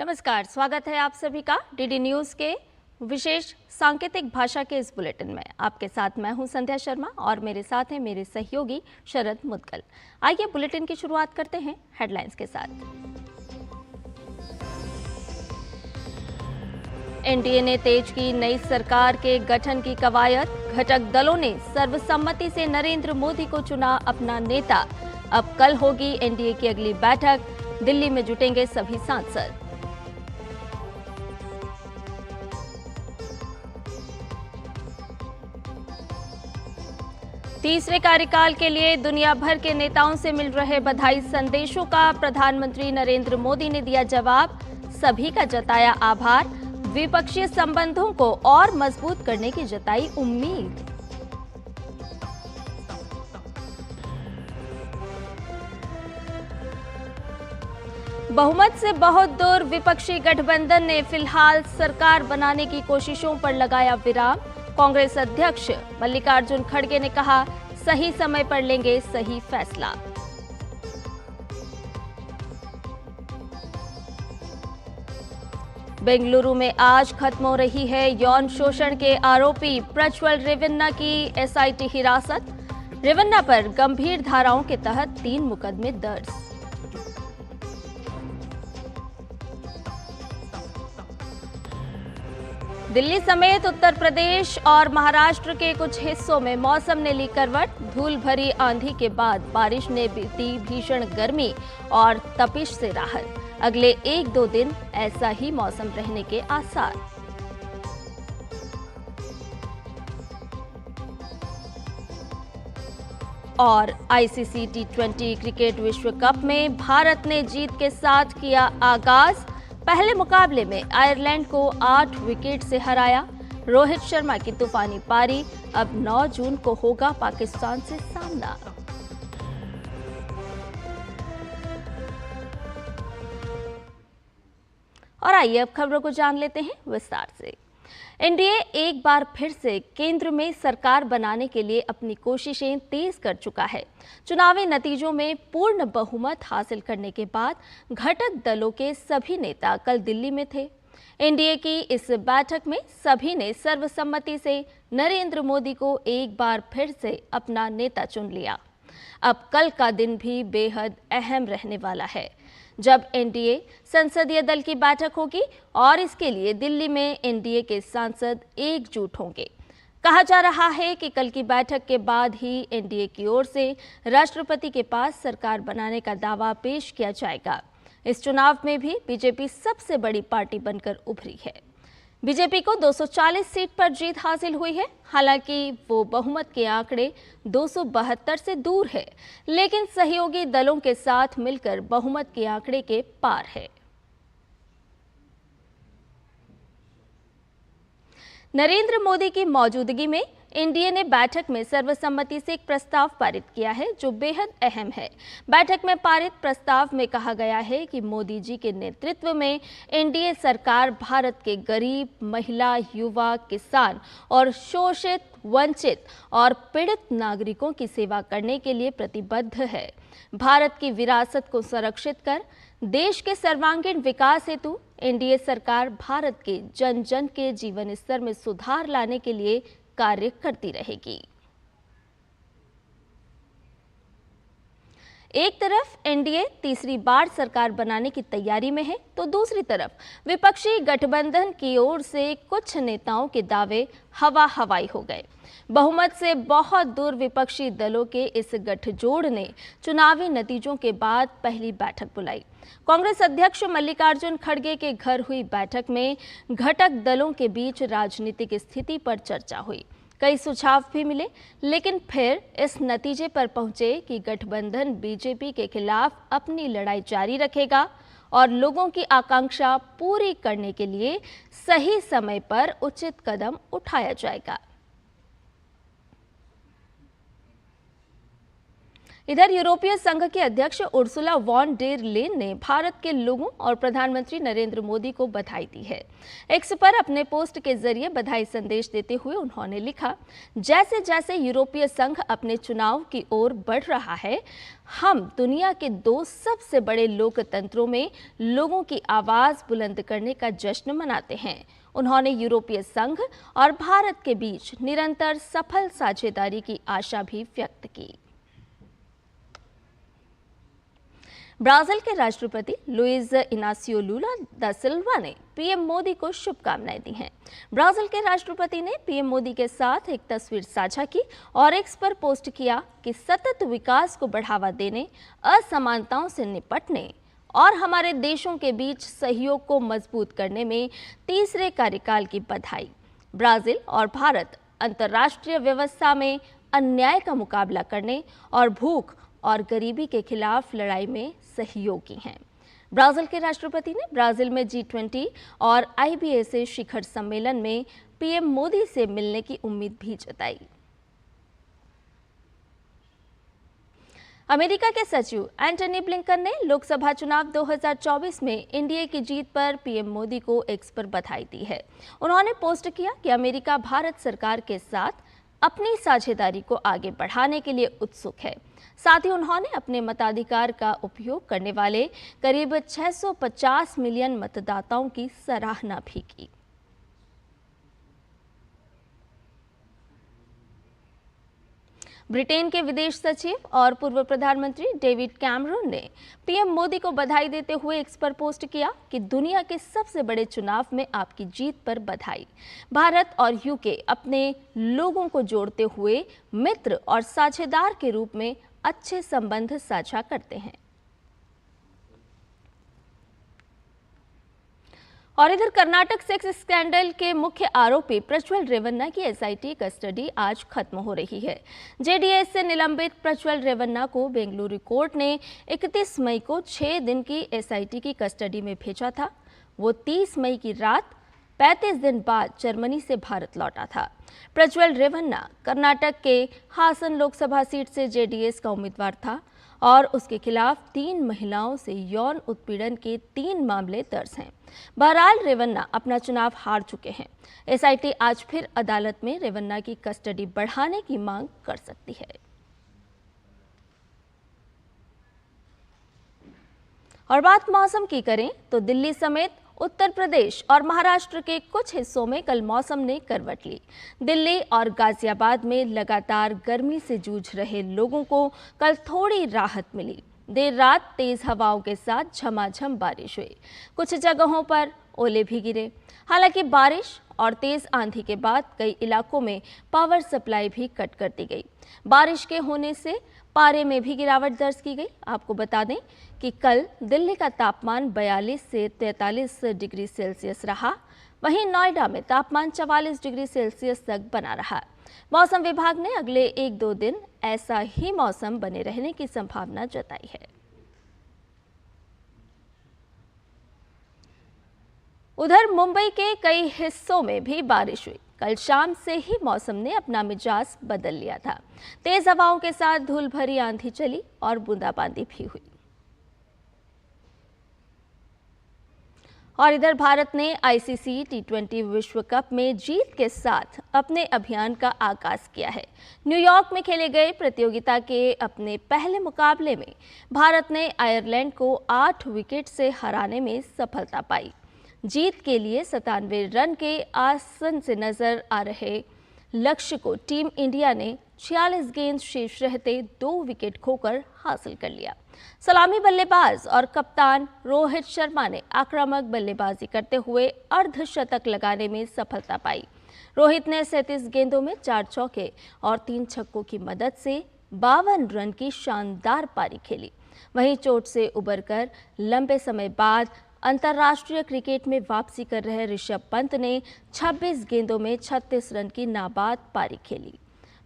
नमस्कार, स्वागत है आप सभी का डीडी न्यूज के विशेष सांकेतिक भाषा के इस बुलेटिन में। आपके साथ मैं हूं संध्या शर्मा और मेरे साथ हैं मेरे सहयोगी शरद मुदगल। आइए बुलेटिन की शुरुआत करते हैं हेडलाइंस के साथ। एनडीए ने तेज की नई सरकार के गठन की कवायद। घटक दलों ने सर्वसम्मति से नरेंद्र मोदी को चुना अपना नेता। अब कल होगी एनडीए की अगली बैठक, दिल्ली में जुटेंगे सभी सांसद। तीसरे कार्यकाल के लिए दुनिया भर के नेताओं से मिल रहे बधाई संदेशों का प्रधानमंत्री नरेंद्र मोदी ने दिया जवाब। सभी का जताया आभार। द्विपक्षीय संबंधों को और मजबूत करने की जताई उम्मीद। बहुमत से बहुत दूर विपक्षी गठबंधन ने फिलहाल सरकार बनाने की कोशिशों पर लगाया विराम। कांग्रेस अध्यक्ष मल्लिकार्जुन खड़गे ने कहा, सही समय पर लेंगे सही फैसला। बेंगलुरु में आज खत्म हो रही है यौन शोषण के आरोपी प्रज्वल रेवन्ना की एसआईटी हिरासत। रेवन्ना पर गंभीर धाराओं के तहत 3 मुकदमे दर्ज। दिल्ली समेत उत्तर प्रदेश और महाराष्ट्र के कुछ हिस्सों में मौसम ने ली करवट। धूल भरी आंधी के बाद बारिश ने दी भीषण गर्मी और तपिश से राहत। अगले 1-2 दिन ऐसा ही मौसम रहने के आसार। और आईसीसी टी20 क्रिकेट विश्व कप में भारत ने जीत के साथ किया आगाज। पहले मुकाबले में आयरलैंड को 8 विकेट से हराया। रोहित शर्मा की तूफानी पारी। अब 9 जून को होगा पाकिस्तान से सामना। और आइए अब खबरों को जान लेते हैं विस्तार से। एनडीए एक बार फिर से केंद्र में सरकार बनाने के लिए अपनी कोशिशें तेज कर चुका है। चुनावी नतीजों में पूर्ण बहुमत हासिल करने के बाद घटक दलों के सभी नेता कल दिल्ली में थे। एनडीए की इस बैठक में सभी ने सर्वसम्मति से नरेंद्र मोदी को एक बार फिर से अपना नेता चुन लिया। अब कल का दिन भी बेहद अहम रहने वाला है, जब एनडीए संसदीय दल की बैठक होगी और इसके लिए दिल्ली में एनडीए के सांसद एकजुट होंगे। कहा जा रहा है कि कल की बैठक के बाद ही एनडीए की ओर से राष्ट्रपति के पास सरकार बनाने का दावा पेश किया जाएगा। इस चुनाव में भी बीजेपी सबसे बड़ी पार्टी बनकर उभरी है। बीजेपी को 240 सीट पर जीत हासिल हुई है। हालांकि वो बहुमत के आंकड़े 272 से दूर है, लेकिन सहयोगी दलों के साथ मिलकर बहुमत के आंकड़े के पार है। नरेंद्र मोदी की मौजूदगी में एनडीए ने बैठक में सर्वसम्मति से एक प्रस्ताव पारित किया है, जो बेहद अहम है। बैठक में पारित प्रस्ताव में कहा गया है कि मोदी जी के नेतृत्व में एनडीए सरकार भारत के गरीब, महिला, युवा, किसान और शोषित, वंचित और पीड़ित नागरिकों की सेवा करने के लिए प्रतिबद्ध है। भारत की विरासत को संरक्षित कर देश के सर्वांगीण विकास हेतु एनडीए सरकार भारत के जन जन के जीवन स्तर में सुधार लाने के लिए कार्य करती रहेगी। एक तरफ एनडीए तीसरी बार सरकार बनाने की तैयारी में है, तो दूसरी तरफ विपक्षी गठबंधन की ओर से कुछ नेताओं के दावे हवा हवाई हो गए। बहुमत से बहुत दूर विपक्षी दलों के इस गठजोड़ ने चुनावी नतीजों के बाद पहली बैठक बुलाई। कांग्रेस अध्यक्ष मल्लिकार्जुन खड़गे के घर हुई बैठक में घटक दलों के बीच राजनीतिक स्थिति पर चर्चा हुई। कई सुझाव भी मिले, लेकिन फिर इस नतीजे पर पहुंचे कि गठबंधन बीजेपी के खिलाफ अपनी लड़ाई जारी रखेगा और लोगों की आकांक्षा पूरी करने के लिए सही समय पर उचित कदम उठाया जाएगा। इधर यूरोपीय संघ के अध्यक्ष उर्सुला वॉन डेर लेन ने भारत के लोगों और प्रधानमंत्री नरेंद्र मोदी को बधाई दी है। एक्स पर अपने पोस्ट के जरिए बधाई संदेश देते हुए उन्होंने लिखा, जैसे जैसे यूरोपीय संघ अपने चुनाव की ओर बढ़ रहा है, हम दुनिया के दो सबसे बड़े लोकतंत्रों में लोगों की आवाज बुलंद करने का जश्न मनाते हैं। उन्होंने यूरोपीय संघ और भारत के बीच निरंतर सफल साझेदारी की आशा भी व्यक्त की। ब्राजील के राष्ट्रपति लुइज इनासियो लुला दा सिल्वा ने पीएम मोदी को शुभकामनाएं दी हैं। ब्राजील के राष्ट्रपति ने पीएम मोदी के साथ एक तस्वीर साझा की और एक्स पर पोस्ट किया कि सतत विकास को बढ़ावा देने, असमानताओं से निपटने और हमारे देशों के बीच सहयोग को मजबूत करने में तीसरे कार्यकाल की बधाई। ब्राजील और भारत अंतर्राष्ट्रीय व्यवस्था में अन्याय का मुकाबला करने और भूख और गरीबी के खिलाफ लड़ाई में सहयोगी हैं। ब्राजील के राष्ट्रपति ने ब्राजील में G20 और IBAC शिखर सम्मेलन में पीएम मोदी से मिलने की उम्मीद भी जताई। अमेरिका के सचिव एंटनी ब्लिंकन ने लोकसभा चुनाव 2024 में एनडीए की जीत पर पीएम मोदी को एक्स पर बधाई दी है। उन्होंने पोस्ट किया कि अमेरिका भारत सरकार के साथ अपनी साझेदारी को आगे बढ़ाने के लिए उत्सुक है। साथ ही उन्होंने अपने मताधिकार का उपयोग करने वाले करीब 650 मिलियन मतदाताओं की सराहना भी की। ब्रिटेन के विदेश सचिव और पूर्व प्रधानमंत्री डेविड कैमरून ने पीएम मोदी को बधाई देते हुए एक्स पर पोस्ट किया कि दुनिया के सबसे बड़े चुनाव में आपकी जीत पर बधाई। भारत और यूके अपने लोगों को जोड़ते हुए मित्र और साझेदार के रूप में अच्छे संबंध साझा करते हैं। और इधर कर्नाटक सेक्स स्कैंडल के मुख्य आरोपी प्रज्वल रेवन्ना की एसआईटी कस्टडी आज खत्म हो रही है। जेडीएस से निलंबित प्रज्वल रेवन्ना को बेंगलुरु कोर्ट ने 31 मई को 6 दिन की एसआईटी की कस्टडी में भेजा था। वो 30 मई की रात 35 दिन बाद जर्मनी से भारत लौटा था। प्रज्वल रेवन्ना कर्नाटक के हासन लोकसभा सीट से जेडीएस का उम्मीदवार था और उसके खिलाफ 3 महिलाओं से यौन उत्पीड़न के 3 मामले दर्ज हैं। बहरहाल रेवन्ना अपना चुनाव हार चुके हैं। एसआईटी आज फिर अदालत में रेवन्ना की कस्टडी बढ़ाने की मांग कर सकती है। और बात मौसम की करें तो दिल्ली समेत उत्तर प्रदेश और महाराष्ट्र के कुछ हिस्सों में कल मौसम ने करवट ली। दिल्ली और गाजियाबाद में लगातार गर्मी से जूझ रहे लोगों को कल थोड़ी राहत मिली। देर रात तेज हवाओं के साथ झमाझम बारिश हुई। कुछ जगहों पर ओले भी गिरे। हालांकि बारिश और तेज आंधी के बाद कई इलाकों में पावर सप्लाई भी कट कर दी गई। बारिश के होने से पारे में भी गिरावट दर्ज की गई। आपको बता दें कि कल दिल्ली का तापमान 42 से 43 डिग्री सेल्सियस रहा। वहीं नोएडा में तापमान 44 डिग्री सेल्सियस तक बना रहा। मौसम विभाग ने अगले 1-2 दिन ऐसा ही मौसम बने रहने की संभावना जताई है। उधर मुंबई के कई हिस्सों में भी बारिश हुई। कल शाम से ही मौसम ने अपना मिजाज बदल लिया था। तेज हवाओं के साथ धूल भरी आंधी चली और बूंदाबांदी भी हुई। और इधर भारत ने आईसीसी टी20 विश्व कप में जीत के साथ अपने अभियान का आगाज किया है। न्यूयॉर्क में खेले गए प्रतियोगिता के अपने पहले मुकाबले में भारत ने आयरलैंड को 8 विकेट से हराने में सफलता पाई। जीत के लिए 97 रन के आसन से नजर आ रहे लक्ष्य को टीम इंडिया ने 46 गेंद शेष रहते 2 विकेट खोकर हासिल कर लिया। सलामी बल्लेबाज और कप्तान रोहित शर्मा ने आक्रामक बल्लेबाजी करते हुए अर्धशतक लगाने में सफलता पाई। रोहित ने 37 गेंदों में 4 चौके और 3 छक्कों की मदद से 52 रन की शानदार पारी खेली। वहीं चोट से उबरकर लंबे समय बाद अंतर्राष्ट्रीय क्रिकेट में वापसी कर रहे ऋषभ पंत ने 26 गेंदों में 36 रन की नाबाद पारी खेली।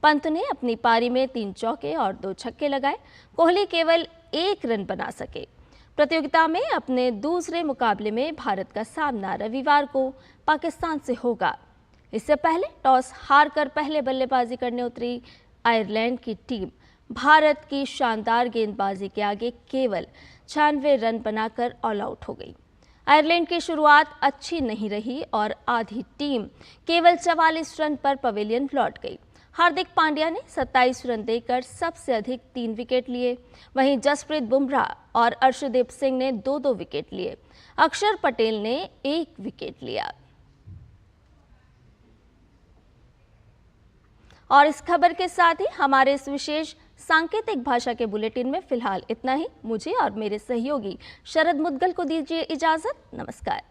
पंत ने अपनी पारी में 3 चौके और 2 छक्के लगाए। कोहली केवल 1 रन बना सके। प्रतियोगिता में अपने दूसरे मुकाबले में भारत का सामना रविवार को पाकिस्तान से होगा। इससे पहले टॉस हारकर पहले बल्लेबाजी करने उतरी आयरलैंड की टीम भारत की शानदार गेंदबाजी के आगे केवल 96 रन बनाकर ऑल आउट हो गई। आयरलैंड की शुरुआत अच्छी नहीं रही और आधी टीम केवल 44 रन पर पवेलियन लौट गई। हार्दिक पांड्या ने 27 रन देकर सबसे अधिक 3 विकेट लिए। वहीं जसप्रीत बुमराह और अर्शदीप सिंह ने 2-2 विकेट लिए। अक्षर पटेल ने 1 विकेट लिया। और इस खबर के साथ ही हमारे इस विशेष सांकेतिक भाषा के बुलेटिन में फिलहाल इतना ही। मुझे और मेरे सहयोगी शरद मुद्गल को दीजिए इजाजत। नमस्कार।